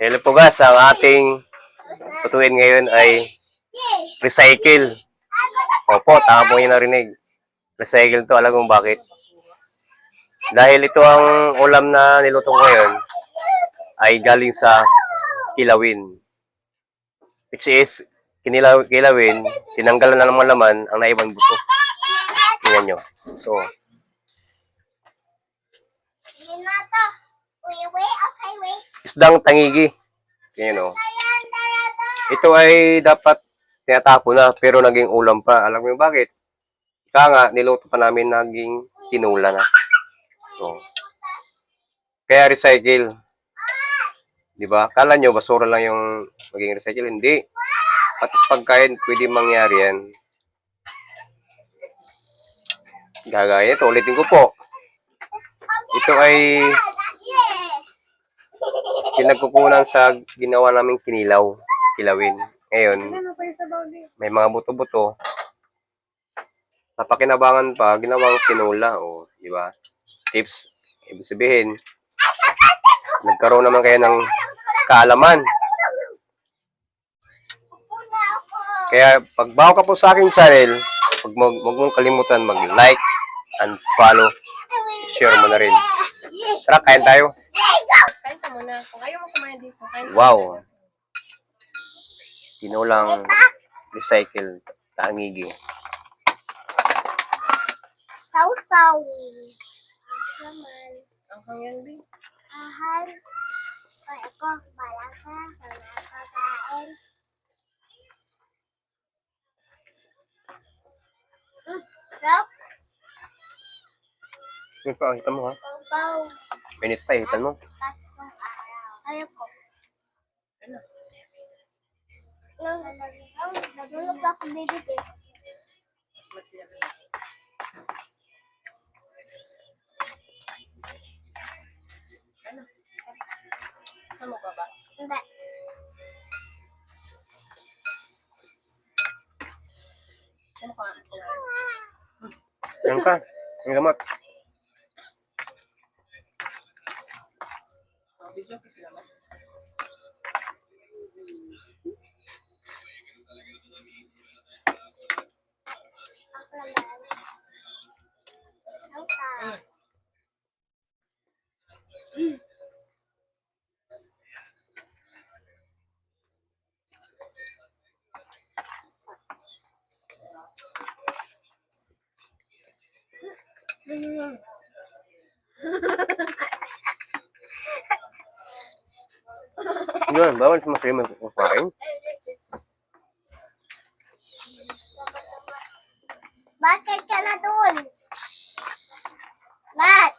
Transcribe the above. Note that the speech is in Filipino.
Hello po guys, ang ating tutuin ngayon ay recycle. Opo, tama po yung narinig. Recycle to, alam mo bakit? Dahil ito ang ulam na niluto ko ngayon ay galing sa kilawin. Which is, kilawin, tinanggalan na ng mga laman ang naibang buto. Tingnan nyo. So, isdang tangigi. Yan o. Ito ay dapat tinatapo na pero naging ulam pa. Alam mo yung bakit? Kaya nga, niluto pa namin naging tinula na. So, kaya recycle. Di ba? Kala nyo, basura lang yung maging recycle. Hindi. Pati sa pagkain, pwede mangyari yan. Gagaya ito. Ulitin ko po. Ito ay pinagkukunan sa ginawa naming kilawin. Ngayon, may mga buto-buto. Napakinabangan pa, ginawang tinula. O, di ba? Tips. Ibig sabihin, nagkaroon naman kayo ng kaalaman. Kaya, pag bago ka po sa aking channel, huwag mong kalimutan mag-like and follow. Share mo na rin. Tara, kain tayo. Kain ka muna. Kung ayaw mo kumain dito, kain ka. Wow. Tinulang recycle tangigi. Sausaw. Naman. Ang hangyan din. Ahal. Ay, ako, malasa. Sana kakain. Sarap. May pa, hitan mo ha. Pau. Minute pa, hitan mo. Tatlong araw. Ayoko. Ano? Nagulog ako dito eh. Ba't siya ba? Ano? Ano ka ba? Hindi. Ano ka? Yan ka. Ang gamat. Video ko sila ba? Ako naman. Sausaw. Yun, bawal sa masaya mo kumain. Bakit ka na doon? Ba't?